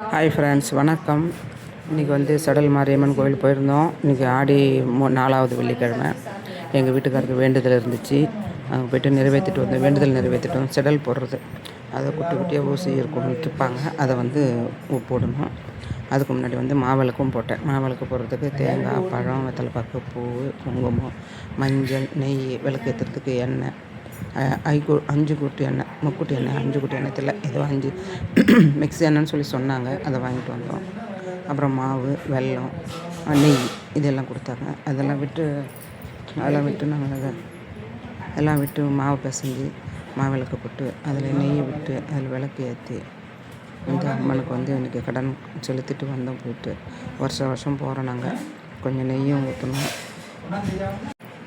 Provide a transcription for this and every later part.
Hi friends, வணக்கம். இன்றைக்கி வந்து சடல் மாரியம்மன் கோவில் போயிருந்தோம். இன்றைக்கி ஆடி 4வது வெள்ளிக்கிழமை. எங்கள் வீட்டுக்காருக்கு வேண்டுதல் இருந்துச்சு. அங்கே போய்ட்டு நிறைவேற்றிட்டு வந்தோம். வேண்டுதல் நிறைவேற்றிட்டோம். செடல் போடுறது, அதை குட்டி குட்டியாக ஊசி இருக்கும் விட்டுருப்பாங்க. அதை வந்து போடணும். அதுக்கு முன்னாடி வந்து மாவிளக்கும் போட்டேன். மாவிளக்கு போடுறதுக்கு தேங்காய், பழம், வெத்தலைப்பாக்கு, பூ, குங்குமம், மஞ்சள், நெய், விளக்கு ஏற்றுறதுக்கு எண்ணெய், 5 குட்டி எண்ணெய், முக்கூட்டி எண்ணெய், 5 குட்டி எண்ணெய் தெரியல, ஏதோ 5 மிக்ஸி எண்ணெய்னு சொல்லி சொன்னாங்க. அதை வாங்கிட்டு வந்தோம். அப்புறம் மாவு, வெல்லம், நெய் இதெல்லாம் கொடுத்தாங்க. அதெல்லாம் விட்டு நாங்கள் எல்லாம் விட்டு மாவு பிசைஞ்சு மாவிளக்கு போட்டு அதில் நெய் விட்டு அதில் விளக்கு ஏற்றி இந்த அம்மனுக்கு வந்து இன்றைக்கி கடன் செலுத்திட்டு வந்தோம். போயிட்டு வருஷம் போகிறோம். நாங்கள் கொஞ்சம் நெய்யும் ஊற்றணும்.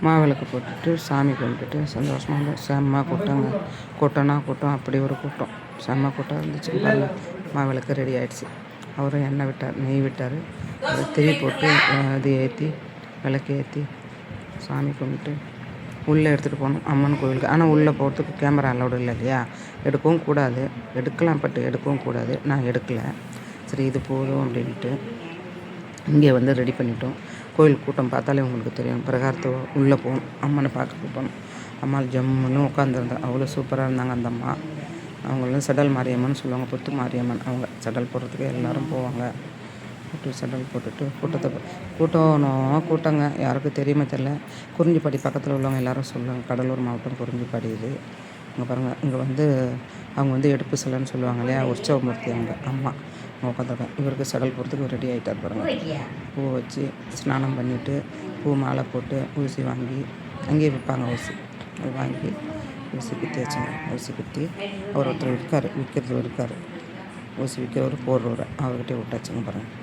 மாவிளக்கு போட்டுட்டு சாமி கும்பிட்டுட்டு சந்தோஷமாக இருந்தோம். செம்ம கூட்டம், அப்படி ஒரு கூட்டம், செம்ம கூட்டம் இருந்துச்சு. பாருங்கள், மாவிளக்கு ரெடி ஆகிடுச்சு. அவரும் எண்ணெய் விட்டார், நெய் விட்டார். அதை திரி போட்டு அது ஏற்றி விளக்கு ஏற்றி சாமி கும்பிட்டு உள்ளே எடுத்துகிட்டு போகணும் அம்மன் கோவிலுக்கு. ஆனால் உள்ளே போகிறதுக்கு கேமரா அலோடு இல்லை இல்லையா? எடுக்கவும் கூடாது. எடுக்கவும் கூடாது. நான் எடுக்கலை. சரி, இது போதும் அப்படின்ட்டு இங்கே வந்து ரெடி பண்ணிட்டோம். கோயில் கூட்டம் பார்த்தாலே உங்களுக்கு தெரியும். பிரகாரத்தை உள்ளே போகணும், அம்மனை பார்க்க போகணும். அம்மா ஜம்முன்னு உட்காந்துருந்தா அவ்வளோ சூப்பராக இருந்தாங்க அந்த அம்மா. அவங்களும் செடல் மாரியம்மன் சொல்லுவாங்க, புத்து மாரியம்மன். அவங்க செடல் போடுறதுக்கு எல்லோரும் போவாங்க. செடல் போட்டுட்டு கூட்டங்க யாருக்கும் தெரியுமே தெரில. குறிஞ்சிப்பாடி பக்கத்தில் உள்ளவங்க எல்லோரும் சொல்லுவாங்க. கடலூர் மாவட்டம் குறிஞ்சிப்பாடி இது. இங்கே பாருங்கள், இங்கே வந்து அவங்க வந்து எடுப்பு சிலைன்னு சொல்லுவாங்க இல்லையா? உற்சவமூர்த்தி அவங்க அம்மா உட்காந்துருக்கேன். இவருக்கு செடல் போடுறதுக்கு ரெடி ஆகிட்டார் பாருங்கள். பூ வச்சு ஸ்நானம் பண்ணிவிட்டு பூ மாலை போட்டு ஊசி வாங்கி அங்கேயே விற்பாங்க. ஊசி அது வாங்கி ஊசி குத்தி வச்சுங்க. ஊசி குத்தி ஒருத்தர் விற்கிறது இருக்கார். ஊசி விற்கிறவர் போடுறவர் அவர்கிட்டே விட்டாச்சுங்க பாருங்கள்.